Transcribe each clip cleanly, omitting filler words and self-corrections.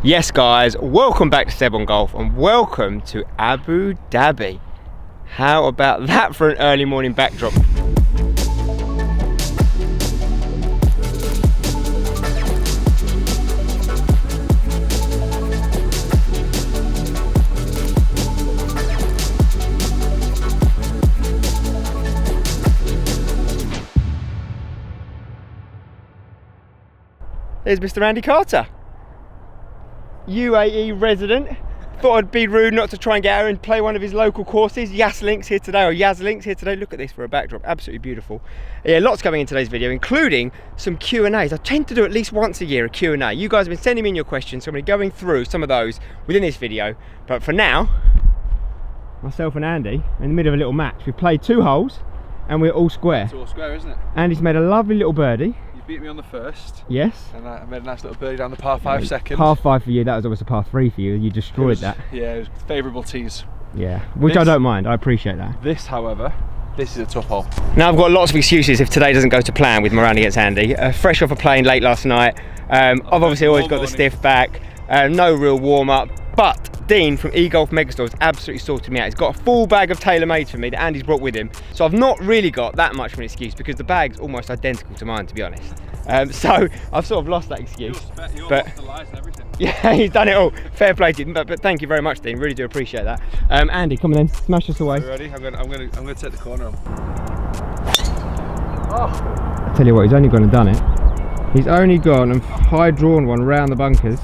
Yes guys, welcome back to Seb on Golf and welcome to Abu Dhabi. How about that for an early morning backdrop? There's Mr. Andy Carter, UAE resident. Thought I'd be rude not to try and get out and play one of his local courses. Yas Links here today, or Yas Links here today. Look at this for a backdrop, absolutely beautiful. Yeah, lots coming in today's video, including some Q&As. I tend to do at least once a year a Q&A. You guys have been sending me in your questions, so I'm going to be going through some of those within this video. But for now, myself and Andy are in the middle of a little match. We've played 2 holes and we're all square. It's all square, isn't it? Andy's made a lovely little birdie. Beat me on the first. Yes. And I made a nice little birdie down the par 5 second. Par 5 for you, that was almost a par 3 for you. You destroyed that. Yeah, it was favourable tees. Yeah, which I don't mind, I appreciate that. This, however, this is a tough hole. Now I've got lots of excuses if today doesn't go to plan with my round against Andy. Fresh off a plane late last night. I've obviously always got the stiff back. No real warm up. But Dean from eGolf Megastore has absolutely sorted me out. He's got a full bag of tailor-made for me that Andy's brought with him. So I've not really got that much of an excuse because the bag's almost identical to mine, to be honest. So I've sort of lost that excuse. But lost the lies and everything. Yeah, he's done it all. Fair play to him. But thank you very much, Dean. Really do appreciate that. Andy, come on then, smash us away. Are you ready? I'm gonna take the corner on. Oh. I tell you what, he's only gone and done it. He's only gone and high drawn one round the bunkers.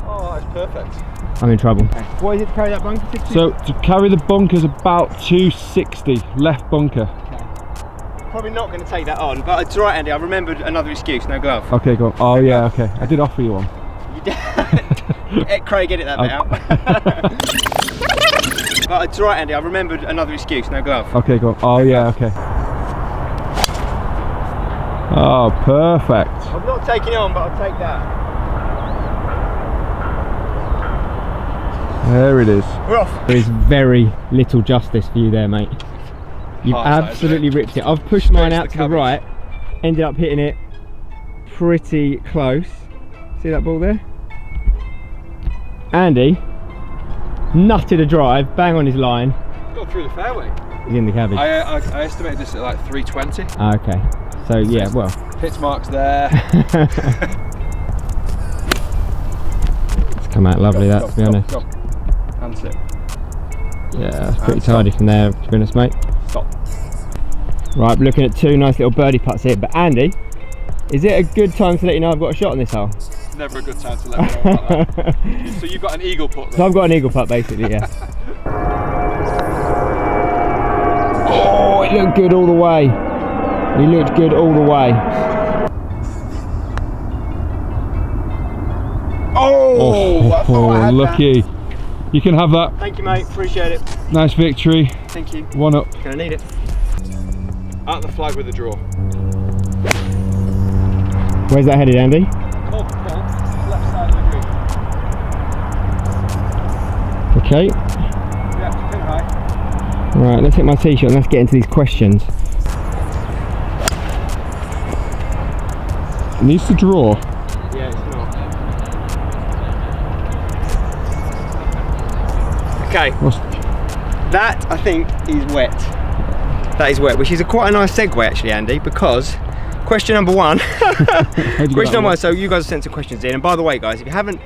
Oh, that's perfect. I'm in trouble. What is it to carry that bunker? 60? So to carry the bunkers about 260 left bunker. Probably not going to take that on, but it's right, Andy. I remembered another excuse. No glove. Okay, go on. Oh yeah, okay. I did offer you one. You did. Craig, get it that bit out. But it's right, Andy. I remembered another excuse. No glove. Okay, go on. Oh yeah, okay. Oh, perfect. I'm not taking it on, but I'll take that. There it is. We're off. There is very little justice for you there, mate. You've absolutely ripped it. I've pushed mine out to the right, ended up hitting it pretty close. See that ball there? Andy nutted a drive, bang on his line. Got through the fairway. He's in the cabbage. I estimated this at like 320. Okay. So yeah, well. Pitch marks there. It's come out lovely, that, to be honest. Go. And sit. Yeah, that's pretty tidy from there, to be honest, mate. Stop. Right, we're looking at 2 nice little birdie putts here. But Andy, is it a good time to let you know I've got a shot on this hole? It's never a good time to let me know about that. So you've got an eagle putt, right? So I've got an eagle putt, basically, yeah. Oh, it looked good all the way. He looked good all the way. Oh, lucky. That. You can have that. Thank you, mate. Appreciate it. Nice victory. Thank you. 1 up. Gonna need it. Out the flag with the draw. Where's that headed, Andy? Pull, left side of the green. Okay. Yeah, pin high. Right, let's hit my tee shot and let's get into these questions. It needs to draw. Yeah, it's not. Okay. That, I think, is wet. That is wet, which is quite a nice segue actually, Andy, because question number 1. Question number 1. So you guys have sent some questions in, and by the way, guys, if you haven't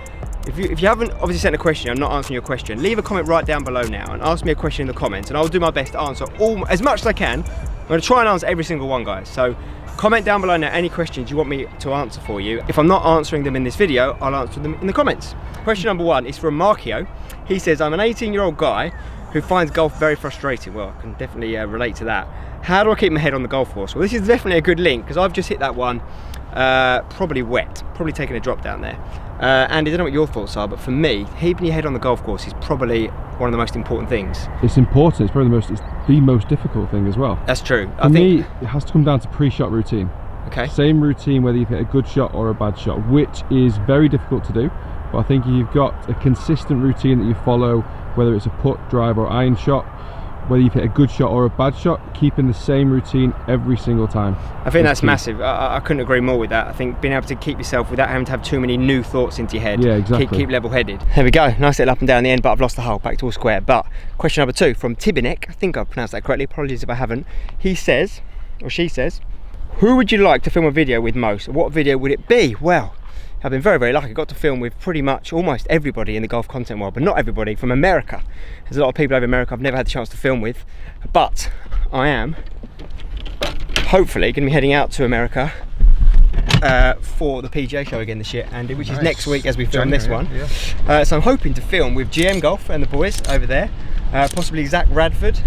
obviously sent a question, I'm not answering your question. Leave a comment right down below now and ask me a question in the comments, and I'll do my best to answer as much as I can. I'm going to try and answer every single one, guys. So comment down below now any questions you want me to answer for you. If I'm not answering them in this video, I'll answer them in the comments. Question number 1 is from Markio. He says, I'm an 18-year-old guy who finds golf very frustrating. Well, I can definitely relate to that. How do I keep my head on the golf course? Well, this is definitely a good link because I've just hit that one probably wet, probably taking a drop down there. Andy, I don't know what your thoughts are, but for me, keeping your head on the golf course is probably one of the most important things. It's important. It's probably it's the most difficult thing as well. That's true. For me, it has to come down to pre-shot routine. Okay. Same routine whether you hit a good shot or a bad shot, which is very difficult to do. But I think if you've got a consistent routine that you follow, whether it's a putt, drive or iron shot, whether you've hit a good shot or a bad shot, keeping the same routine every single time. I think that's massive. I couldn't agree more with that. I think being able to keep yourself without having to have too many new thoughts into your head. Yeah, exactly. Keep level-headed. There we go. Nice little up and down the end, but I've lost the hole. Back to all square. But question number 2 from Tibinek. I think I've pronounced that correctly. Apologies if I haven't. He says, or she says, who would you like to film a video with most? What video would it be? Well, I've been very, very lucky. I got to film with pretty much almost everybody in the golf content world, but not everybody from America. There's a lot of people over in America I've never had the chance to film with, but I am hopefully going to be heading out to America for the PGA show again this year, Andy, which is next week as we film this one. Yeah. So I'm hoping to film with GM Golf and the boys over there, possibly Zach Radford.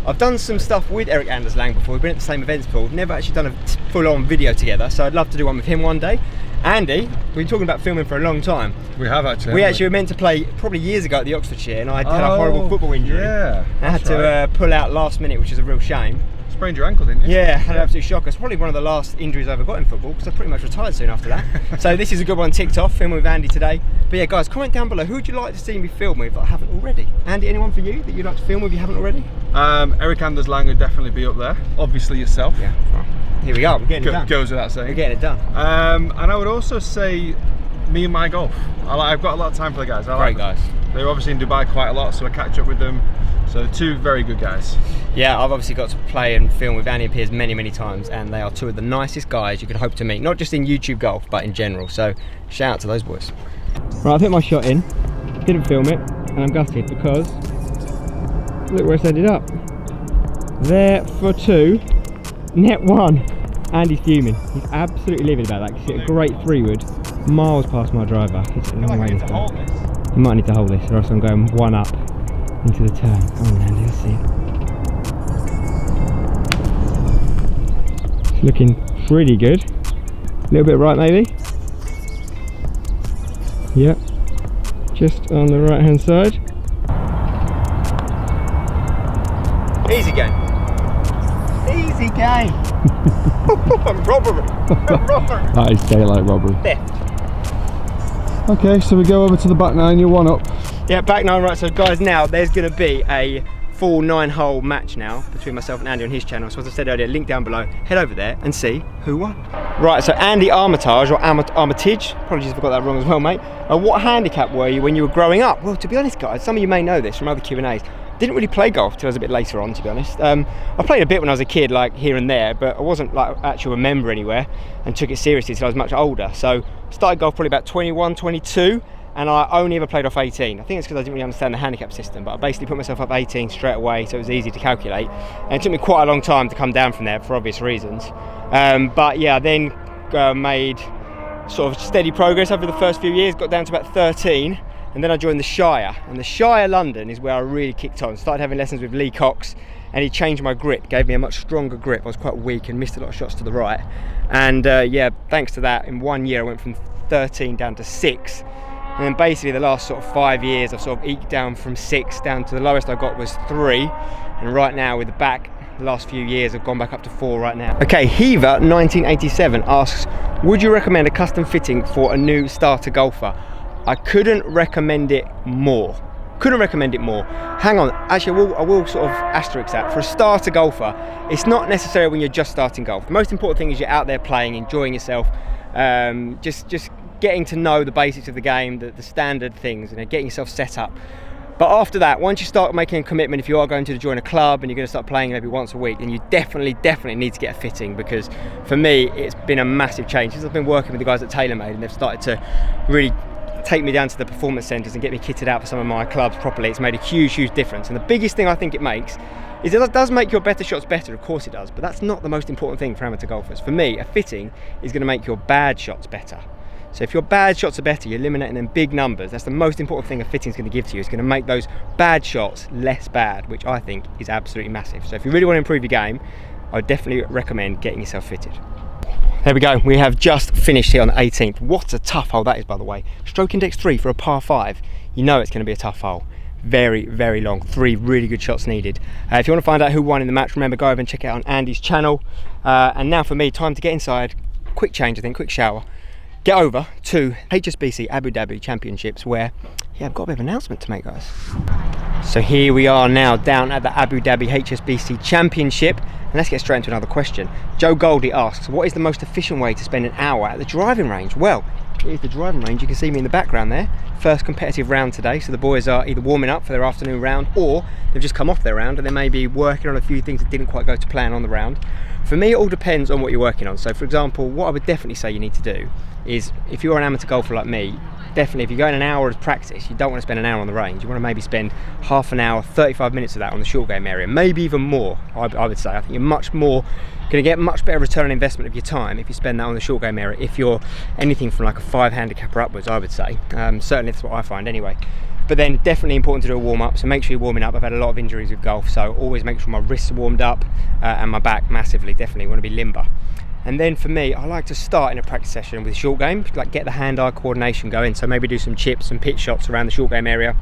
I've done some stuff with Eric Anders Lang before. We've been at the same events before. We've never actually done a full-on video together, so I'd love to do one with him one day. Andy, we've been talking about filming for a long time. We have actually. We actually were meant to play probably years ago at the Oxfordshire, and I had a horrible football injury. Yeah, I had to pull out last minute, which is a real shame. Sprained your ankle, didn't you? Yeah, had an absolute shocker. It's probably one of the last injuries I ever got in football, because I pretty much retired soon after that. So this is a good one ticked off, filming with Andy today. But yeah, guys, comment down below, who would you like to see me film with that I haven't already? Andy, anyone for you that you'd like to film with you haven't already? Eric Anders Lang would definitely be up there. Obviously yourself. Yeah. Well, here we go. We're getting it done. Goes without saying. We're getting it done. And I would also say me and my golf. I've got a lot of time for the guys. Great guys. They're obviously in Dubai quite a lot, so I catch up with them. So 2 very good guys. Yeah, I've obviously got to play and film with Andy and Piers many, many times, and they are 2 of the nicest guys you could hope to meet, not just in YouTube golf, but in general. So shout out to those boys. Right, I've hit my shot in, didn't film it, and I'm gutted because look where it's ended up. There for 2, net 1. Andy's fuming. He's absolutely livid about that because he hit a great 3-wood miles past my driver. It's a long way this time. You might need to hold this, or else I'm going 1 up into the turn. Come on, Andy, let's see. It's looking pretty good. A little bit right, maybe. Yep. Just on the right hand side. Easy game. Easy game. Robbery. Robbery. That is daylight robbery. Theft. Okay, so we go over to the back 9, you're 1 up. Yeah, back 9, right, so guys, now there's going to be a full 9-hole match now between myself and Andy on his channel. So as I said earlier, link down below, head over there and see who won. Right, so Andy Armitage, or Armitage, apologies if I got that wrong as well, mate. What handicap were you when you were growing up? Well, to be honest, guys, some of you may know this from other Q&As. Didn't really play golf till I was a bit later on, to be honest. I played a bit when I was a kid, like here and there, but I wasn't like actually a member anywhere and took it seriously till I was much older. So started golf probably about 21, 22. And I only ever played off 18. I think it's because I didn't really understand the handicap system, but I basically put myself up 18 straight away, so it was easy to calculate. And it took me quite a long time to come down from there for obvious reasons. But yeah, I then made sort of steady progress over the first few years, got down to about 13, and then I joined the Shire. And the Shire London is where I really kicked on. Started having lessons with Lee Cox, and he changed my grip, gave me a much stronger grip. I was quite weak and missed a lot of shots to the right. And yeah, thanks to that, in 1 year I went from 13 down to 6. And then basically the last sort of 5 years I've sort of eked down from 6 down to the lowest I got was 3. And right now with the back, the last few years I've gone back up to 4 right now. Okay, Heaver 1987 asks, would you recommend a custom fitting for a new starter golfer? I couldn't recommend it more. Couldn't recommend it more. Hang on, actually I will sort of asterisk that. For a starter golfer, it's not necessarily when you're just starting golf. The most important thing is you're out there playing, enjoying yourself, just getting to know the basics of the game, the standard things, and getting yourself set up. But after that, once you start making a commitment, if you are going to join a club and you're going to start playing maybe once a week, then you definitely need to get a fitting, because for me, it's been a massive change. Since I've been working with the guys at TaylorMade, and they've started to really take me down to the performance centres and get me kitted out for some of my clubs properly, it's made a huge difference. And the biggest thing I think it makes is it does make your better shots better, of course it does, but that's not the most important thing for amateur golfers. For me, a fitting is going to make your bad shots better. So if your bad shots are better, you're eliminating them big numbers. That's the most important thing a fitting is going to give to you. It's going to make those bad shots less bad, which I think is absolutely massive. So if you really want to improve your game, I would definitely recommend getting yourself fitted. There we go, we have just finished here on the 18th. What a tough hole that is, by the way. Stroke index 3 for a par 5. You know it's going to be a tough hole. Very, very long. 3 really good shots needed. If you want to find out who won in the match, remember, go over and check it out on Andy's channel. And now for me, time to get inside. Quick change, I think, quick shower. Get over to HSBC Abu Dhabi Championships, where, yeah, I've got a bit of an announcement to make, guys. So here we are now down at the Abu Dhabi HSBC Championship, and let's get straight into another question. Joe Goldie asks, what is the most efficient way to spend an hour at the driving range? Well, here's the driving range. You can see me in the background there. First competitive round today, so the boys are either warming up for their afternoon round or they've just come off their round and they may be working on a few things that didn't quite go to plan on the round. For me, it all depends on what you're working on. So for example, what I would definitely say you need to do is, if you're an amateur golfer like me, definitely if you're going an hour of practice, you don't want to spend an hour on the range. You want to maybe spend half an hour, 35 minutes of that on the short game area, maybe even more. I would say I think you're much more going to get much better return on investment of your time if you spend that on the short game area, if you're anything from like a 5 handicapper upwards, I would say. Certainly that's what I find anyway. But then definitely important to do a warm up, so make sure you're warming up. I've had a lot of injuries with golf, so always make sure my wrists are warmed up and my back massively, definitely want to be limber. And then for me, I like to start in a practice session with short game, like get the hand-eye coordination going, so maybe do some chips and pitch shots around the short game area.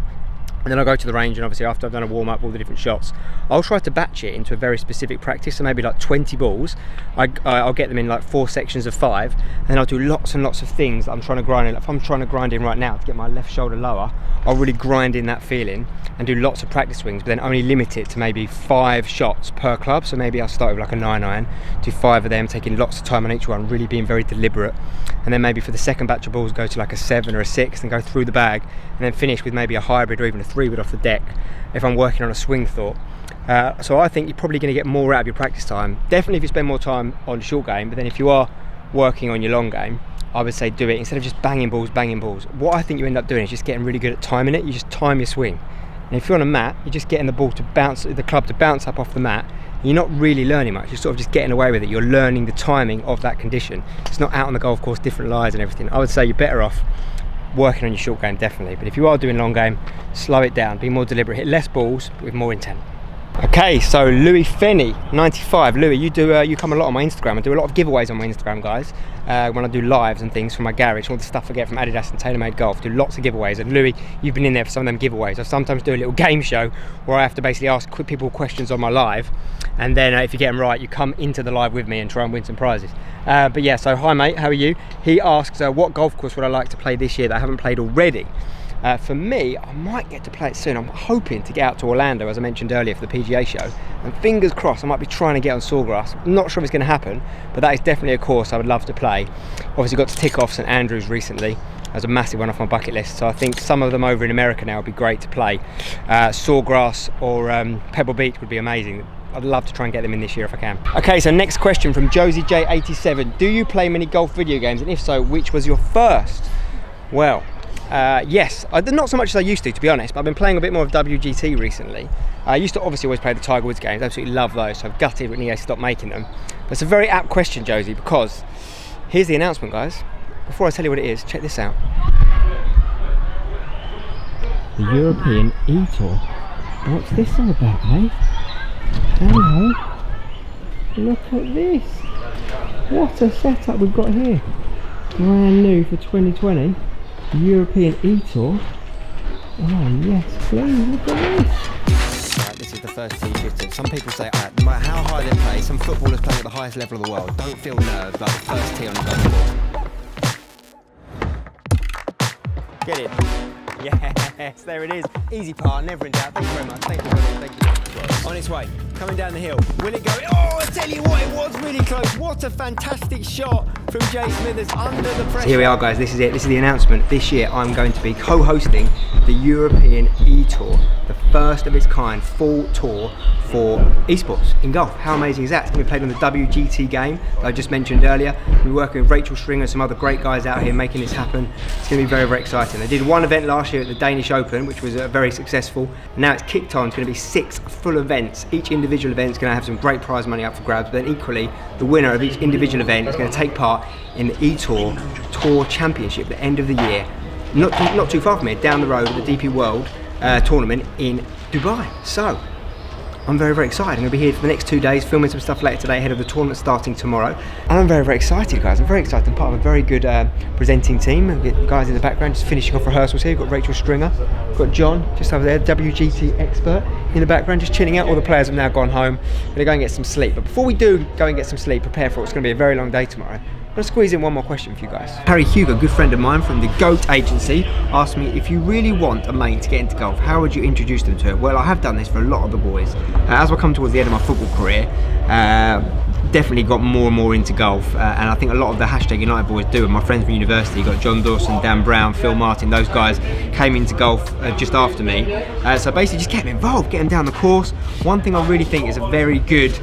And then I'll go to the range, and obviously after I've done a warm-up, all the different shots, I'll try to batch it into a very specific practice, so maybe like 20 balls. I'll get them in like 4 sections of 5, and then I'll do lots and lots of things that I'm trying to grind in. If I'm trying to grind in right now to get my left shoulder lower, I'll really grind in that feeling and do lots of practice swings, but then only limit it to maybe 5 shots per club. So maybe I'll start with like a 9-iron, do 5 of them, taking lots of time on each one, really being very deliberate. And then maybe for the second batch of balls, go to like a 7 or a 6 and go through the bag, and then finish with maybe a hybrid or even a 3-wood off the deck if I'm working on a swing thought. So I think you're probably going to get more out of your practice time. Definitely if you spend more time on the short game, but then if you are working on your long game, I would say do it instead of just banging balls. What I think you end up doing is just getting really good at timing it. You just time your swing. And if you're on a mat, you're just getting the ball to bounce, the club to bounce up off the mat. You're not really learning much. You're sort of just getting away with it. You're learning the timing of that condition. It's not out on the golf course, different lies and everything. I would say you're better off working on your short game, definitely. But if you are doing long game, slow it down, be more deliberate, hit less balls with more intent. Okay, so Louis Fenny, 95. Louis, you come a lot on my Instagram. I do a lot of giveaways on my Instagram, guys. When I do lives and things from my garage, all the stuff I get from Adidas and TaylorMade Golf, do lots of giveaways. And Louis, you've been in there for some of them giveaways. I sometimes do a little game show where I have to basically ask people questions on my live, and then if you get them right, you come into the live with me and try and win some prizes. But yeah, so hi mate, how are you? He asks, what golf course would I like to play this year that I haven't played already? For me, I might get to play it soon. I'm hoping to get out to Orlando, as I mentioned earlier, for the PGA show. And fingers crossed, I might be trying to get on Sawgrass. I'm not sure if it's going to happen, but that is definitely a course I would love to play. Obviously got to tick off St Andrews recently. As a massive one off my bucket list. So I think some of them over in America now would be great to play. Sawgrass or Pebble Beach would be amazing. I'd love to try and get them in this year if I can. Okay, so next question from Josie J87. Do you play many golf video games? And if so, which was your first? Well, yes, not so much as I used to be honest, but I've been playing a bit more of WGT recently. I used to obviously always play the Tiger Woods games, absolutely love those, so I've gutted when EA stopped making them. But it's a very apt question, Josie, because here's the announcement, guys. Before I tell you what it is, check this out. The European eTour. What's this all about, eh? Hello. Look at this. What a setup we've got here. Brand new for 2020. European eTour. Oh yes, please, look at this. Right, this is the first tee shifted. Some people say, no matter how high they play, some footballers playing at the highest level of the world don't feel nerves about the first tee on the golf ball. Get it. Yes, there it is. Easy par, never in doubt. Thank you very much. Thank you. On its way, coming down the hill. Will it go? Oh, I tell you what, it was really close. What a fantastic shot from Jay Smithers under the pressure. So here we are, guys. This is it. This is the announcement. This year, I'm going to be co-hosting the European eTour, the first of its kind full tour for esports in golf. How amazing is that? It's going to be played on the WGT game that I just mentioned earlier. We're working with Rachel Stringer and some other great guys out here making this happen. It's going to be very, very exciting. They did one event last year at the Danish Open, which was very successful. Now it's kicked on. It's going to be 6 full events. Each individual event is going to have some great prize money up for grabs, but then equally, the winner of each individual event is going to take part in the eTour Tour Championship at the end of the year. Not too far from here, down the road at the DP World tournament in Dubai. So, I'm very, very excited. I'm going to be here for the next 2 days, filming some stuff later today ahead of the tournament starting tomorrow. And I'm very, very excited, guys. I'm very excited. I'm part of a very good presenting team. We've got guys in the background just finishing off rehearsals here. We've got Rachel Stringer. We've got John just over there, WGT expert in the background, just chilling out. All the players have now gone home. We're going to go and get some sleep. But before we do go and get some sleep, prepare for it. It's going to be a very long day tomorrow. I'm gonna squeeze in one more question for you guys. Harry Hugo, a good friend of mine from the GOAT agency, asked me, if you really want a mate to get into golf, how would you introduce them to it? Well, I have done this for a lot of the boys. As I come towards the end of my football career, definitely got more and more into golf, and I think a lot of the #United boys do. And my friends from university, got John Dawson, Dan Brown, Phil Martin, those guys came into golf just after me. So basically just get them involved, get them down the course. One thing I really think is a very good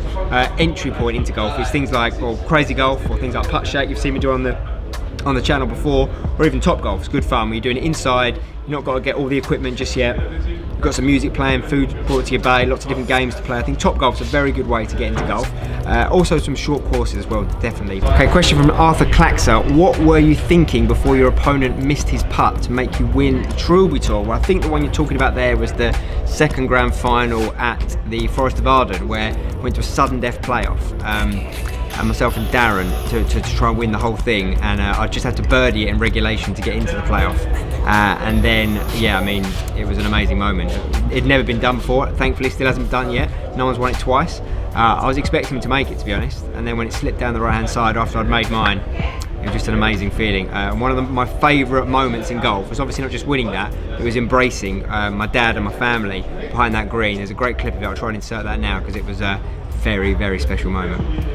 entry point into golf is things like, well, crazy golf, or things like putt shake. You've seen me do on the channel before, or even top golf. It's good fun when you're doing it inside. You've not got to get all the equipment just yet. You've got some music playing, food brought to your bay, lots of different games to play. I think top golf's a very good way to get into golf. Also some short courses as well, definitely. Okay, question from Arthur Claxer. What were you thinking before your opponent missed his putt to make you win the Trilby Tour? Well, I think the one you're talking about there was the second grand final at the Forest of Arden, where we went to a sudden death playoff. And myself and Darren to try and win the whole thing, and I just had to birdie it in regulation to get into the playoff, and then yeah, I mean, it was an amazing moment. It'd never been done before, thankfully still hasn't been done yet. No one's won it twice. I was expecting him to make it, to be honest, and then when it slipped down the right hand side after I'd made mine, it was just an amazing feeling. One of my favourite moments in golf was obviously not just winning that, it was embracing my dad and my family behind that green. There's a great clip of it, I'll try and insert that now because it was a very, very special moment.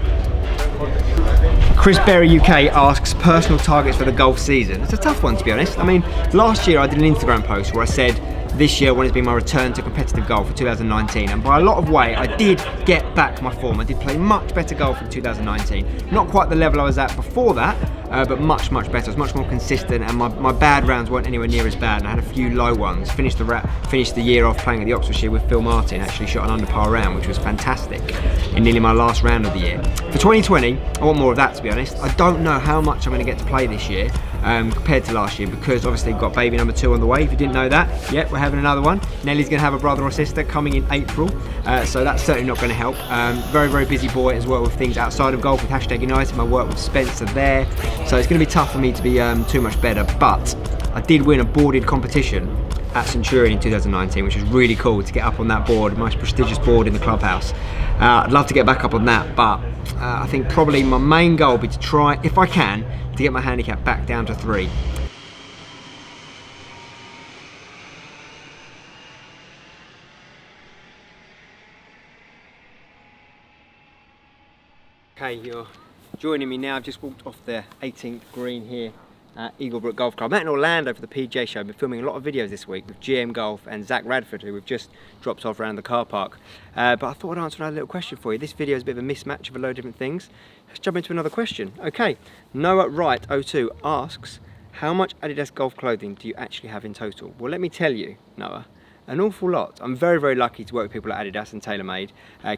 Chris Berry UK asks, personal targets for the golf season. It's a tough one, to be honest. I mean, last year I did an Instagram post where I said this year wanted to be my return to competitive golf for 2019, and by a lot of way I did get back my form. I did play much better golf in 2019. Not quite the level I was at before that, but much better. I was much more consistent, and my bad rounds weren't anywhere near as bad, and I had a few low ones. Finished the year off playing at the Oxfordshire with Phil Martin, actually shot an under par round, which was fantastic in nearly my last round of the year. For 2020, I want more of that, to be honest. I don't know how much I'm going to get to play this year compared to last year, because obviously we've got baby number 2 on the way. If you didn't know that, yeah, we're having another one. Nellie's going to have a brother or sister coming in April, so that's certainly not going to help. Very busy boy as well with things outside of golf with #United, my work with Spencer there, so it's going to be tough for me to be too much better. But I did win a boarded competition at Centurion in 2019, which was really cool to get up on that board, the most prestigious board in the clubhouse. I'd love to get back up on that, but I think probably my main goal would be to try, if I can, to get my handicap back down to 3. Okay, you're joining me now. I've just walked off the 18th green here at Eaglebrook Golf Club. I'm out in Orlando for the PGA show. I've been filming a lot of videos this week with GM Golf and Zach Radford, who we've just dropped off around the car park. But I thought I'd answer another little question for you. This video is a bit of a mismatch of a load of different things. Let's jump into another question. Okay, Noah Wright 02 asks, how much Adidas golf clothing do you actually have in total? Well, let me tell you, Noah, an awful lot. I'm very lucky to work with people at Adidas and TaylorMade,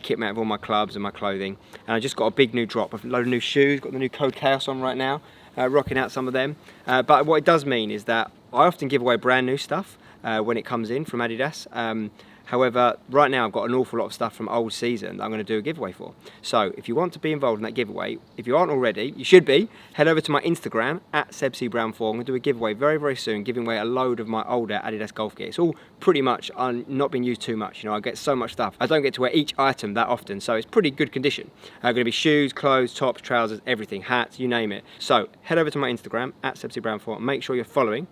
kit me out of all my clubs and my clothing, and I just got a big new drop, a load of new shoes, got the new Code Chaos on right now, rocking out some of them. But what it does mean is that I often give away brand new stuff when it comes in from Adidas. However, right now I've got an awful lot of stuff from old season that I'm going to do a giveaway for. So if you want to be involved in that giveaway, if you aren't already, you should be, head over to my Instagram at SebCBrown4. I'm going to do a giveaway very soon, giving away a load of my older Adidas golf gear. It's all pretty much not been used too much. You know, I get so much stuff. I don't get to wear each item that often, so it's pretty good condition. Going to be shoes, clothes, tops, trousers, everything, hats, you name it. So head over to my Instagram at SebCBrown4 and make sure you're following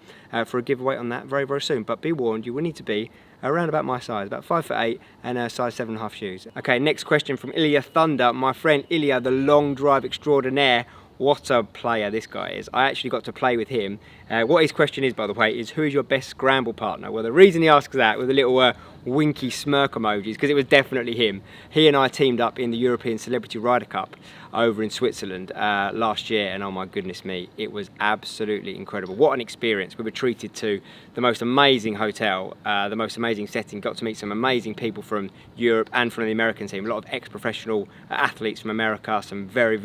for a giveaway on that very soon. But be warned, you will need to be around about my size, about 5'8" and a size 7.5 shoes. Okay, next question from Ilya Thunder. My friend Ilya, the long drive extraordinaire. What a player this guy is. I actually got to play with him. What his question is, by the way, is who is your best scramble partner? Well, the reason he asks that with a little winky smirk emoji is because it was definitely him. He and I teamed up in the European Celebrity Ryder Cup over in Switzerland last year, and oh my goodness me, it was absolutely incredible. What an experience. We were treated to the most amazing hotel, the most amazing setting, got to meet some amazing people from Europe and from the American team, a lot of ex-professional athletes from America, some very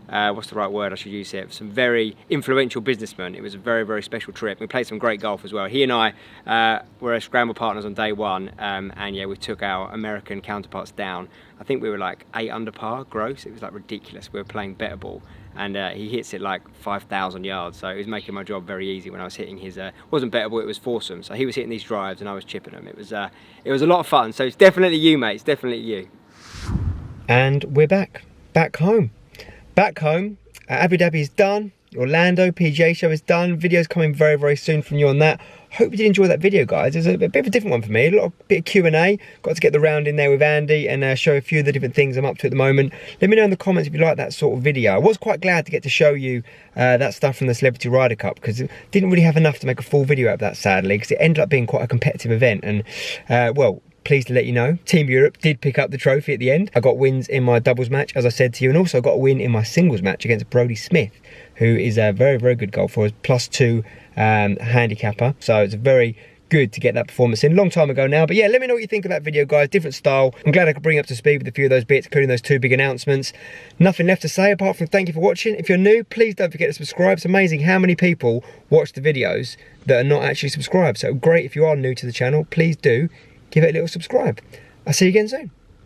what's the right word I should use here, some very influential businessmen. It was a very special trip. We played some great golf as well. He and I were scramble partners on day one, and yeah, we took our American counterparts down. I think we were like 8 under par gross. It was like ridiculous. We were playing better ball, and he hits it like 5,000 yards, so it was making my job very easy when I was hitting his, wasn't better ball, it was foursome. So he was hitting these drives and I was chipping them. It was a lot of fun. So it's definitely you, mate, it's definitely you. And we're back home. Back home, Abu Dhabi is done. Orlando PGA show is done. Videos coming very, very soon from you on that. Hope you did enjoy that video, guys. It was a bit of a different one for me. A bit of Q&A. Got to get the round in there with Andy and show a few of the different things I'm up to at the moment. Let me know in the comments if you like that sort of video. I was quite glad to get to show you that stuff from the Celebrity Ryder Cup, because it didn't really have enough to make a full video out of that, sadly, because it ended up being quite a competitive event. And, well, pleased to let you know, Team Europe did pick up the trophy at the end. I got wins in my doubles match, as I said to you, and also got a win in my singles match against Brodie Smith, who is a very, very good golfer, +2 handicapper. So it's very good to get that performance in. Long time ago now, but yeah, let me know what you think of that video, guys. Different style. I'm glad I could bring you up to speed with a few of those bits, including those 2 big announcements. Nothing left to say apart from thank you for watching. If you're new, please don't forget to subscribe. It's amazing how many people watch the videos that are not actually subscribed. So great if you are new to the channel, please do give it a little subscribe. I'll see you again soon.